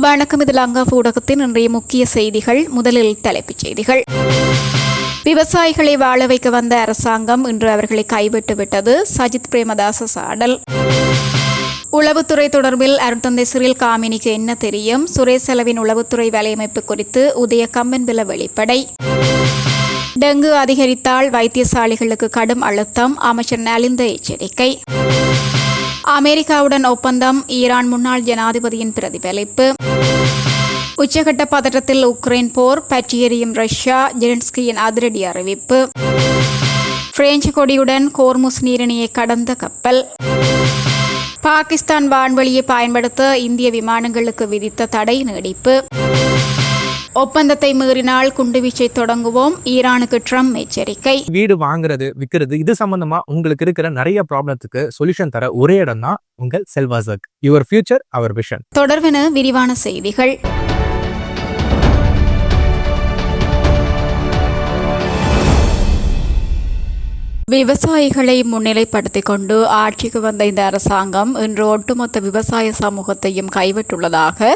வணக்கம். இது லங்கா ஊடகத்தின் இன்றைய முக்கிய செய்திகள். முதலில் தலைப்புச் செய்திகள். விவசாயிகளை வாழ வைக்க வந்த அரசாங்கம் இன்று அவர்களை கைவிட்டு விட்டது. சஜித் பிரேமதாச சாடல். உளவுத்துறை தொடர்பில் அருட்தந்தை சிறில் காமினிக்கு என்ன தெரியும்? சுரேஷ் செலவின் உளவுத்துறை வேலையமைப்பு குறித்து உதய கம்பன்பில வெளிப்படை. டெங்கு அதிகரித்தால் வைத்தியசாலைகளுக்கு கடும் அழுத்தம், அமைச்சர் நலிந்த எச்சரிக்கை. அமெரிக்காவுடன் ஒப்பந்தம், ஈரான் முன்னாள் ஜனாதிபதியின் பிரதிபலிப்பு. உச்சகட்ட பதற்றத்தில் உக்ரைன் போர், பற்றி எரியும் ரஷ்யா, ஜெலன்ஸ்கியின் அதிரடி அறிவிப்பு. பிரெஞ்சு கொடியுடன் கோர்முஸ் நீரிணையை கடந்த கப்பல். பாகிஸ்தான் வான்வெளியை பயன்படுத்த இந்திய விமானங்களுக்கு விதித்த தடை நீடிப்பு. ஒப்பந்தத்தை மீறினால் குண்டுவீச்சை தொடங்குவோம், ஈரானுக்கு ட்ரம்ப் எச்சரிக்கை. வீடு வாங்குறது விற்கிறது இது சம்பந்தமா உங்களுக்கு இருக்கிற நிறைய ப்ராப்ளத்துக்கு சொல்யூஷன் தர ஒரே இடம் தான் உங்கள் செல்வாசக். Your future our vision. தொடர்பென விரிவான செய்திகள். விவசாயிகளை முன்னிலைப்படுத்திக் கொண்டு ஆட்சிக்கு வந்த இந்த அரசாங்கம் இன்று ஒட்டுமொத்த விவசாய சமூகத்தையும் கைவிட்டுள்ளதாக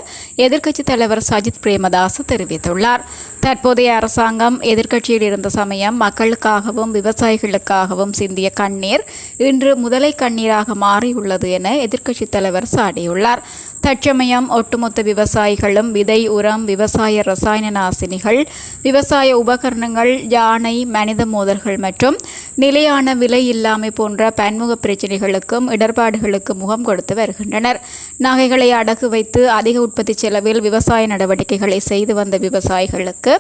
எதிர்க்கட்சித் தலைவர் சஜித் பிரேமதாச தெரிவித்துள்ளார். தற்போதைய அரசாங்கம் எதிர்க்கட்சியில் இருந்த சமயம் மக்களுக்காகவும் விவசாயிகளுக்காகவும் சிந்திய கண்ணீர் இன்று முதலை கண்ணீராக மாறியுள்ளது என எதிர்க்கட்சித் தலைவர் சாடியுள்ளார். தற்சமயம் ஒட்டுமொத்த விவசாயிகளும் விதை, உரம், விவசாய ரசாயன நாசினிகள், விவசாய உபகரணங்கள், யானை, மனித மோதல்கள் மற்றும் நிலையான விலை இல்லாமை போன்ற பன்முக பிரச்சினைகளுக்கும் இடர்பாடுகளுக்கும் முகம் கொடுத்து வருகின்றனர். நகைகளை அடகு வைத்து அதிக உற்பத்தி செலவில் விவசாய நடவடிக்கைகளை செய்து வந்த விவசாயிகளுக்கு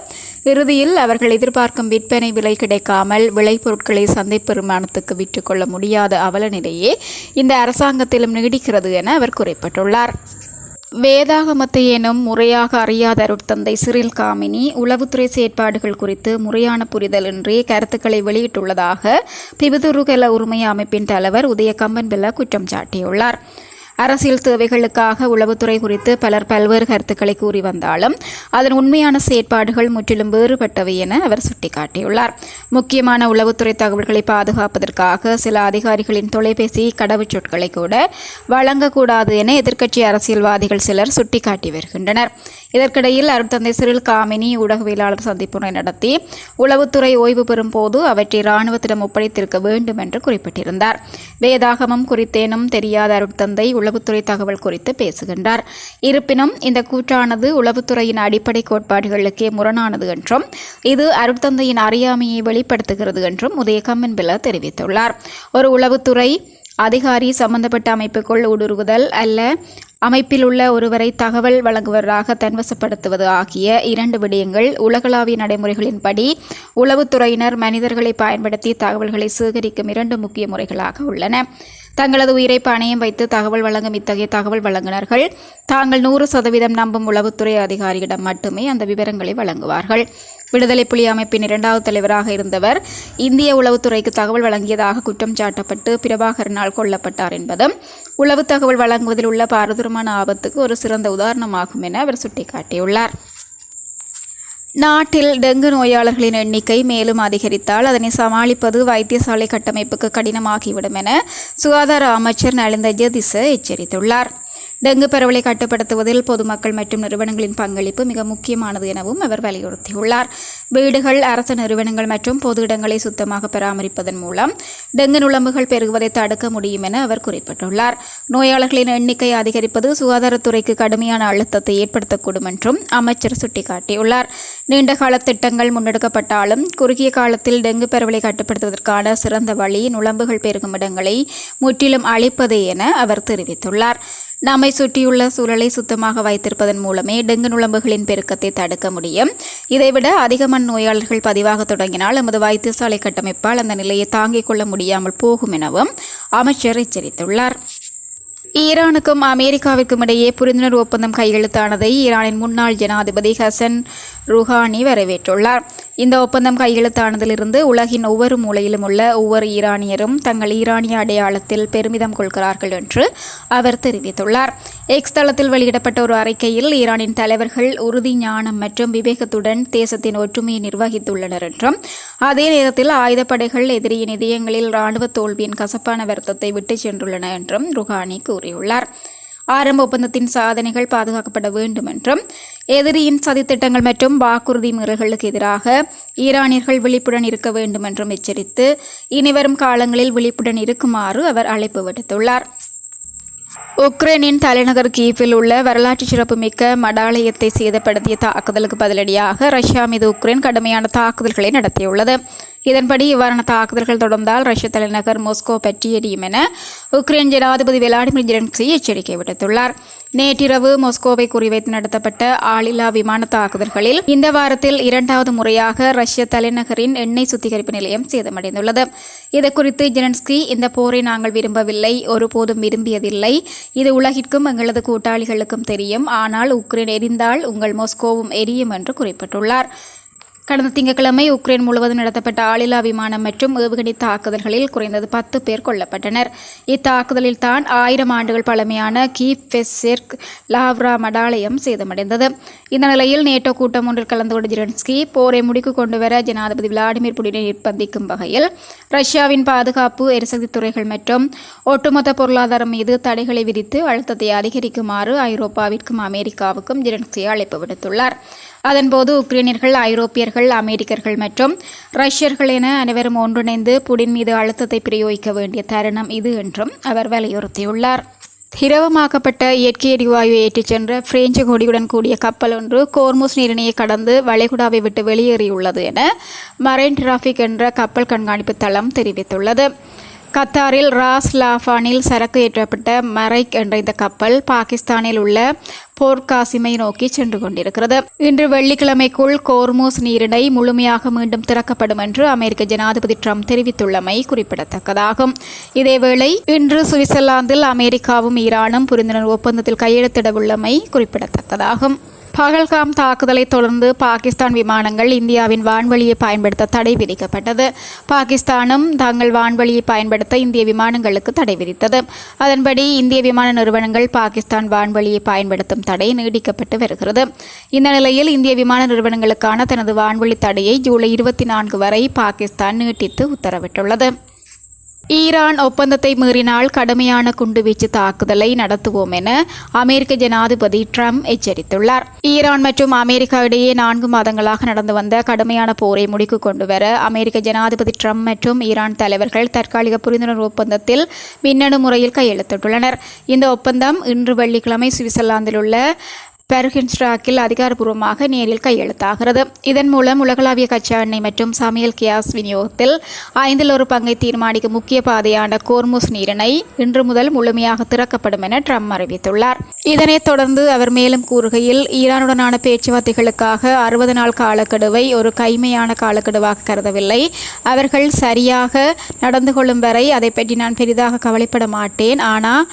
இறுதியில் அவர்கள் எதிர்பார்க்கும் விற்பனை விலை கிடைக்காமல் விளைபொருட்களை சந்தை பெருமானத்துக்கு விற்றுக்கொள்ள முடியாத அவல நிலையே இந்த அரசாங்கத்திலும் நீடிக்கிறது என அவர் குறிப்பிட்டுள்ளார். வேதாகமத்தை எனும் முறையாக அறியாத அருட்தந்தை சிறில் காமினி உளவுத்துறை செயற்பாடுகள் குறித்து முறையான புரிதல் இன்றி கருத்துக்களை வெளியிட்டுள்ளதாக பிபிதுருகல உரிமை அமைப்பின் தலைவர் உதய கம்பன்பில குற்றம் சாட்டியுள்ளார். அரசியல் தேவைகளுக்காக உளவுத்துறை குறித்து பலர் பல்வேறு கருத்துக்களை கூறி வந்தாலும் அதன் உண்மையான செயற்பாடுகள் முற்றிலும் வேறுபட்டவை என அவர் சுட்டிக்காட்டியுள்ளார். முக்கியமான உளவுத்துறை தகவல்களை பாதுகாப்பதற்காக சில அதிகாரிகளின் தொலைபேசி கடவுச்சொற்களை கூட வழங்கக்கூடாது என எதிர்க்கட்சி அரசியல்வாதிகள் சிலர் சுட்டிக்காட்டி வருகின்றனர். இதற்கிடையில் அருட்தந்தை சிறில் காமினி ஊடகவியலாளர் சந்திப்புரை நடத்தி உளவுத்துறை ஓய்வு பெறும் போது அவற்றை இராணுவத்திடம் ஒப்படைத்திருக்க வேண்டும் என்று குறிப்பிட்டிருந்தார். வேதாகமம் குறித்தேனும் தெரியாத அருட்தந்தை உளவுத்துறை தகவல் குறித்து பேசுகின்றார். இருப்பினும் இந்த கூற்றானது உளவுத்துறையின் அடிப்படை கோட்பாடுகளுக்கே முரணானது என்றும் இது அருட்தந்தையின் அறியாமையை வெளிப்படுத்துகிறது என்றும் உதய கம்பன்பில தெரிவித்துள்ளார். ஒரு உளவுத்துறை அதிகாரி சம்பந்தப்பட்ட அமைப்புக்குள் ஊடுருவுதல் அல்ல அமைப்பில் உள்ள ஒருவரை தகவல் வழங்குவராக தன்வசப்படுத்துவது ஆகிய இரண்டு விடயங்கள் உலகளாவிய நடைமுறைகளின்படி உளவுத்துறையினர் மனிதர்களை பயன்படுத்தி தகவல்களை சேகரிக்கும் இரண்டு முக்கிய முறைகளாக உள்ளன. தங்களது உயிரை பணயம் வைத்து தகவல் வழங்கும் இத்தகைய தகவல் வழங்குனர்கள் தாங்கள் 100% நம்பும் உளவுத்துறை அதிகாரியிடம் மட்டுமே அந்த விவரங்களை வழங்குவார்கள். விடுதலை புலி அமைப்பின் 2வது தலைவராக இருந்தவர் இந்திய உளவுத்துறைக்கு தகவல் வழங்கியதாக குற்றம் சாட்டப்பட்டு பிரபாகரனால் கொல்லப்பட்டார் என்பதும் உளவு தகவல் வழங்குவதில் உள்ள பாரதூரமான ஆபத்துக்கு ஒரு சிறந்த உதாரணமாகும் என அவர் சுட்டிக்காட்டியுள்ளார். நாட்டில் டெங்கு நோயாளர்களின் எண்ணிக்கை மேலும் அதிகரித்தால் அதனை சமாளிப்பது வைத்தியசாலை கட்டமைப்புக்கு கடினமாகிவிடும் என சுகாதார அமைச்சர் நலிந்த ஜெதிச எச்சரித்துள்ளார். டெங்கு பரவலை கட்டுப்படுத்துவதில் பொதுமக்கள் மற்றும் நிறுவனங்களின் பங்களிப்பு மிக முக்கியமானது எனவும் அவர் வலியுறுத்தியுள்ளார். வீடுகள், அரசு நிறுவனங்கள் மற்றும் பொது இடங்களை சுத்தமாக பராமரிப்பதன் மூலம் டெங்கு நுளம்புகள் பெருகுவதை தடுக்க முடியும் என அவர் குறிப்பிட்டுள்ளார். நோயாளர்களின் எண்ணிக்கை அதிகரிப்பது சுகாதாரத்துறைக்கு கடுமையான அழுத்தத்தை ஏற்படுத்தக்கூடும் என்றும் அமைச்சர் சுட்டிக்காட்டியுள்ளார். நீண்டகால திட்டங்கள் முன்னெடுக்கப்பட்டாலும் குறுகிய காலத்தில் டெங்கு பரவலை கட்டுப்படுத்துவதற்கான சிறந்த வழி நுளம்புகள் பெருகும் இடங்களை முற்றிலும் அழிப்பதே என அவர் தெரிவித்துள்ளார். நம்மை சுற்றியுள்ள சூழலை சுத்தமாக வைத்திருப்பதன் மூலமே டெங்கு நுளம்புகளின் பெருக்கத்தை தடுக்க முடியும். இதைவிட அதிகமான நோயாளர்கள் பதிவாக தொடங்கினால் நமது வைத்தியசாலை கட்டமைப்பால் அந்த நிலையை தாங்கிக் கொள்ள முடியாமல் போகும் எனவும் அமைச்சர் எச்சரித்துள்ளார். ஈரானுக்கும் அமெரிக்காவிற்கும் இடையே புரிந்துணர்வு ஒப்பந்தம் கையெழுத்தானதை ஈரானின் முன்னாள் ஜனாதிபதி ஹசன் ருஹானி வரவேற்றுள்ளார். இந்த ஒப்பந்தம் கையெழுத்தானதிலிருந்து உலகின் ஒவ்வொரு மூலையிலும் உள்ள ஒவ்வொரு ஈரானியரும் தங்கள் ஈரானிய அடையாளத்தில் பெருமிதம் கொள்கிறார்கள் என்று அவர் தெரிவித்துள்ளார். எக்ஸ் தளத்தில் வெளியிடப்பட்ட ஒரு அறிக்கையில் ஈரானின் தலைவர்கள் உறுதி, ஞானம் மற்றும் விவேகத்துடன் தேசத்தின் ஒற்றுமையை நிர்வகித்துள்ளனர் என்றும் அதே நேரத்தில் ஆயுதப்படைகள் எதிரியின் இதயங்களில் இராணுவ தோல்வியின் கசப்பான வருத்தத்தை விட்டுச் சென்றுள்ளன என்றும் ருஹானி கூறியுள்ளார். ஆரம்ப ஒப்பந்தத்தின் சாதனைகள் பாதுகாக்கப்பட வேண்டும் என்றும் எதிரியின் சதித்திட்டங்கள் மற்றும் வாக்குறுதி மீறல்களுக்கு எதிராக ஈரானியர்கள் விழிப்புடன் இருக்க வேண்டும் என்றும் எச்சரித்து இனிவரும் காலங்களில் விழிப்புடன் இருக்குமாறு அவர் அழைப்பு விடுத்துள்ளார். உக்ரைனின் தலைநகர் கீவில் உள்ள வரலாற்று சிறப்புமிக்க மடாலயத்தை சேதப்படுத்திய தாக்குதலுக்கு பதிலடியாக ரஷ்யா மீது உக்ரைன் கடுமையான தாக்குதல்களை நடத்தியுள்ளது. இதன்படி இவ்வாறான தாக்குதல்கள் தொடர்ந்தால் ரஷ்ய தலைநகர் மாஸ்கோ பற்றி எரியும் என உக்ரைன் ஜனாதிபதி விளாடிமிர் ஜெலன்ஸ்கி எச்சரிக்கை விடுத்துள்ளார். நேற்றிரவு மாஸ்கோவை குறிவைத்து நடத்தப்பட்ட ஆளில்லா விமான தாக்குதல்களில் இந்த வாரத்தில் 2வது முறையாக ரஷ்ய தலைநகரின் எண்ணெய் சுத்திகரிப்பு நிலையம் சேதமடைந்துள்ளது. இதுகுறித்து ஜெலன்ஸ்கி, இந்த போரை நாங்கள் விரும்பவில்லை, ஒருபோதும் விரும்பியதில்லை. இது உலகிற்கும் எங்களது கூட்டாளிகளுக்கும் தெரியும். ஆனால் உக்ரைன் எரிந்தால் உங்கள் மாஸ்கோவும் எரியும் என்று குறிப்பிட்டுள்ளார். கடந்த திங்கட்கிழமை உக்ரைன் முழுவதும் நடத்தப்பட்ட ஆளில்லா விமானம் மற்றும் ஏவுகணை தாக்குதல்களில் குறைந்தது 10 பேர் கொல்லப்பட்டனர். இத்தாக்குதலில் தான் 1000 ஆண்டுகள் பழமையான கீவ் பெஸ்ஸெர்க் லாவ்ரா மடாலயம் சேதமடைந்தது. இந்த நிலையில் நேட்டோ கூட்டம் ஒன்றில் கலந்து கொண்ட ஜெலன்ஸ்கி போரை முடிக்கு கொண்டுவர ஜனாதிபதி விளாடிமிர் புடினை நிர்பந்திக்கும் வகையில் ரஷ்யாவின் பாதுகாப்பு, எரிசக்தி துறைகள் மற்றும் ஒட்டுமொத்த பொருளாதாரம் மீது தடைகளை விதித்து அழுத்தத்தை அதிகரிக்குமாறு ஐரோப்பாவிற்கும் அமெரிக்காவுக்கும் ஜெலன்ஸ்கி அழைப்பு விடுத்துள்ளார். அதன்போது உக்ரைனியர்கள், ஐரோப்பியர்கள், அமெரிக்கர்கள் மற்றும் ரஷ்யர்கள் என அனைவரும் ஒன்றிணைந்து புடின் மீது அழுத்தத்தை பிரயோகிக்க வேண்டிய தருணம் இது என்றும் அவர் வலியுறுத்தியுள்ளார். திரவமாக்கப்பட்ட இயற்கை எரிவாயு ஏற்றிச் சென்ற பிரெஞ்சு கொடியுடன் கூடிய கப்பல் ஒன்று கோர்முஸ் நீரிணையை கடந்து வளைகுடாவை விட்டு வெளியேறியுள்ளது என மரைன் டிராஃபிக் என்ற கப்பல் கண்காணிப்பு தளம் தெரிவித்துள்ளது. கத்தாரில் ராஸ் லாஃபானில் சரக்கு ஏற்றப்பட்ட மரைக் என்ற இந்த கப்பல் பாகிஸ்தானில் உள்ள போர்ட் காசிமை நோக்கி சென்று கொண்டிருக்கிறது. இன்று வெள்ளிக்கிழமைக்குள் கோர்முஸ் நீரிணை முழுமையாக மீண்டும் திறக்கப்படும் என்று அமெரிக்க ஜனாதிபதி ட்ரம்ப் தெரிவித்துள்ளமை குறிப்பிடத்தக்கதாகும். இதேவேளை இன்று சுவிட்சர்லாந்தில் அமெரிக்காவும் ஈரானும் புரிந்துணர்வு ஒப்பந்தத்தில் கையெழுத்திடவுள்ளமை குறிப்பிடத்தக்கதாகும். பகல்காம் தாக்குதலை தொடர்ந்து பாகிஸ்தான் விமானங்கள் இந்தியாவின் வான்வழியை பயன்படுத்த தடை விதிக்கப்பட்டது. பாகிஸ்தானும் தங்கள் வான்வழியை பயன்படுத்த இந்திய விமானங்களுக்கு தடை விதித்தது. அதன்படி இந்திய விமான நிறுவனங்கள் பாகிஸ்தான் வான்வழியை பயன்படுத்தும் தடை நீடிக்கப்பட்டு வருகிறது. இந்த நிலையில் இந்திய விமான நிறுவனங்களுக்கான தனது வான்வழி தடையை ஜூலை 24 வரை பாகிஸ்தான் நீட்டித்து உத்தரவிட்டுள்ளது. ஈரான் ஒப்பந்தத்தை மீறினால் கடுமையான குண்டுவீச்சு தாக்குதலை நடத்துவோம் என அமெரிக்க ஜனாதிபதி ட்ரம்ப் எச்சரித்துள்ளார். ஈரான் மற்றும் அமெரிக்கா இடையே 4 மாதங்களாக நடந்து வந்த கடுமையான போரை முடிக்கு கொண்டுவர அமெரிக்க ஜனாதிபதி ட்ரம்ப் மற்றும் ஈரான் தலைவர்கள் தற்காலிக புரிந்துணர்வு ஒப்பந்தத்தில் மின்னணு முறையில் கையெழுத்திட்டுள்ளனர். இந்த ஒப்பந்தம் இன்று வெள்ளிக்கிழமை சுவிட்சர்லாந்தில் உள்ள பெர்ஹின்ஸ்டாக்கில் அதிகாரப்பூர்வமாக நேரில் கையெழுத்தாகிறது. இதன் மூலம் உலகளாவிய கச்சா எண்ணெய் மற்றும் சமையல் கேஸ் விநியோகத்தில் 5 1 பங்கை தீர்மானிக்கும் முக்கிய பாதையான கோர்முஸ் நீரிணை இன்று முதல் முழுமையாக திறக்கப்படும் என ட்ரம்ப் அறிவித்துள்ளார். இதனைத் தொடர்ந்து அவர் மேலும் கூறுகையில், ஈரானுடனான பேச்சுவார்த்தைகளுக்காக 60 நாள் காலக்கெடுவை ஒரு கைமையான காலக்கெடுவாக கருதவில்லை. அவர்கள் சரியாக நடந்து கொள்ளும் வரை அதை பற்றி நான் பெரிதாக கவலைப்பட மாட்டேன். ஆனால்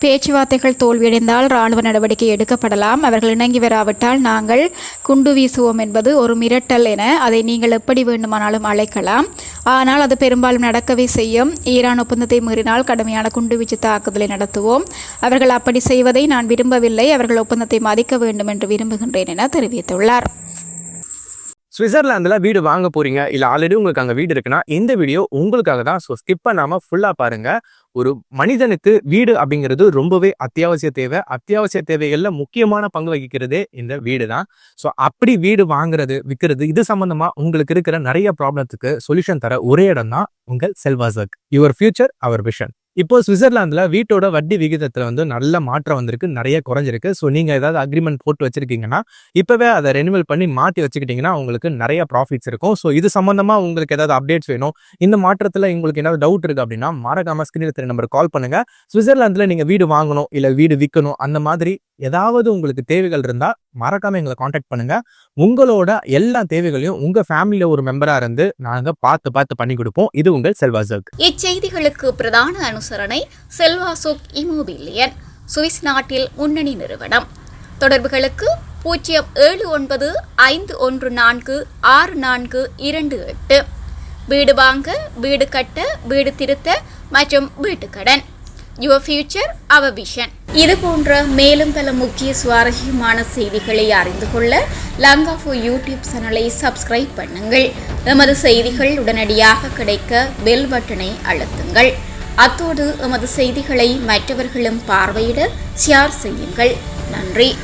பேச்சுவார்த்தைகள் தோல்வியடைந்தால் இராணுவ நடவடிக்கை எடுக்கப்படலாம். அவர்கள் இணங்கி வராவிட்டால் நாங்கள் குண்டு வீசுவோம் என்பது ஒரு மிரட்டல் என அதை நீங்கள் எப்படி வேண்டுமானாலும் அழைக்கலாம். ஆனால் அது பெரும்பாலும் நடக்கவே செய்யும். ஈரான் ஒப்பந்தத்தை மீறினால் கடுமையான குண்டுவீச்சு தாக்குதலை நடத்துவோம். அவர்கள் அப்படி செய்வதை நான் விரும்பவில்லை. அவர்கள் ஒப்பந்தத்தை மதிக்க வேண்டும் என்று விரும்புகின்றேன் என தெரிவித்துள்ளார். சுவிட்சர்லாந்தில் வீடு வாங்க போறீங்க, இல்லை ஆல்ரெடி உங்களுக்கு அங்கே வீடு இருக்குன்னா இந்த வீடியோ உங்களுக்காக தான். ஸோ ஸ்கிப் பண்ணாமல் ஃபுல்லாக பாருங்க. ஒரு மனிதனுக்கு வீடு அப்படிங்கிறது ரொம்பவே அத்தியாவசிய தேவை. அத்தியாவசிய தேவைகளில் முக்கியமான பங்கு வகிக்கிறதே இந்த வீடு தான். ஸோ அப்படி வீடு வாங்குறது, விற்கிறது, இது சம்பந்தமா உங்களுக்கு இருக்கிற நிறைய ப்ராப்ளத்துக்கு சொல்யூஷன் தர ஒரே இடம் தான் உங்கள் செல்வாசக். Your future our vision. இப்போ சுவிட்சர்லாந்துல வீட்டோட வட்டி விகிதத்துல நல்ல மாற்றம் வந்திருக்கு, நிறைய குறைஞ்சிருக்கு. ஸோ நீங்க ஏதாவது அக்ரிமெண்ட் போட்டு வச்சிருக்கீங்கன்னா இப்பவே அதை ரெனிவல் பண்ணி மாற்றி வச்சுக்கிட்டீங்கன்னா உங்களுக்கு நிறைய ப்ராஃபிட்ஸ் இருக்கும். ஸோ இது சம்பந்தமா உங்களுக்கு ஏதாவது அப்டேட்ஸ் வேணும், இந்த மாற்றத்துல உங்களுக்கு ஏதாவது டவுட் இருக்கு அப்படின்னா மறக்காம ஸ்கிரீன்ல தெரிய நம்பருக்கு கால் பண்ணுங்க. சுவிட்சர்லாந்துல நீங்க வீடு வாங்கணும், இல்ல வீடு விற்கணும், அந்த மாதிரி ஏதாவது உங்களுக்கு தேவைகள் இருந்தா மறக்காம எங்களை காண்டாக்ட் பண்ணுங்க. உங்களோட எல்லா தேவைகளையும் உங்க ஃபேமிலியில ஒரு மெம்பரா இருந்து நாங்க பார்த்து பண்ணி கொடுப்போம். இது உங்கள் செல்வாசக். இச்செய்திகளுக்கு பிரதான அனுசரணை செல்வாசோக் இமோபிலியன், சுவிஸ் நாட்டில் முன்னணி நிறுவனம். தொடர்புகளுக்கு 07951464228. வீடு வாங்க, வீடு கட்ட, வீடு திருத்த மற்றும் வீட்டுக்கடன். Your future our vision. இது போன்ற மேலும் பல முக்கிய சுவாரஸ்யமான செய்திகளை அறிந்து கொள்ள லங்காஃபோ யூடியூப் சேனலை சப்ஸ்கிரைப் பண்ணுங்கள். எமது செய்திகள் உடனடியாக கிடைக்க பெல் பட்டனை அழுத்துங்கள். அத்தோடு எமது செய்திகளை மற்றவர்களும் பார்வையிட ஷேர் செய்யுங்கள். நன்றி.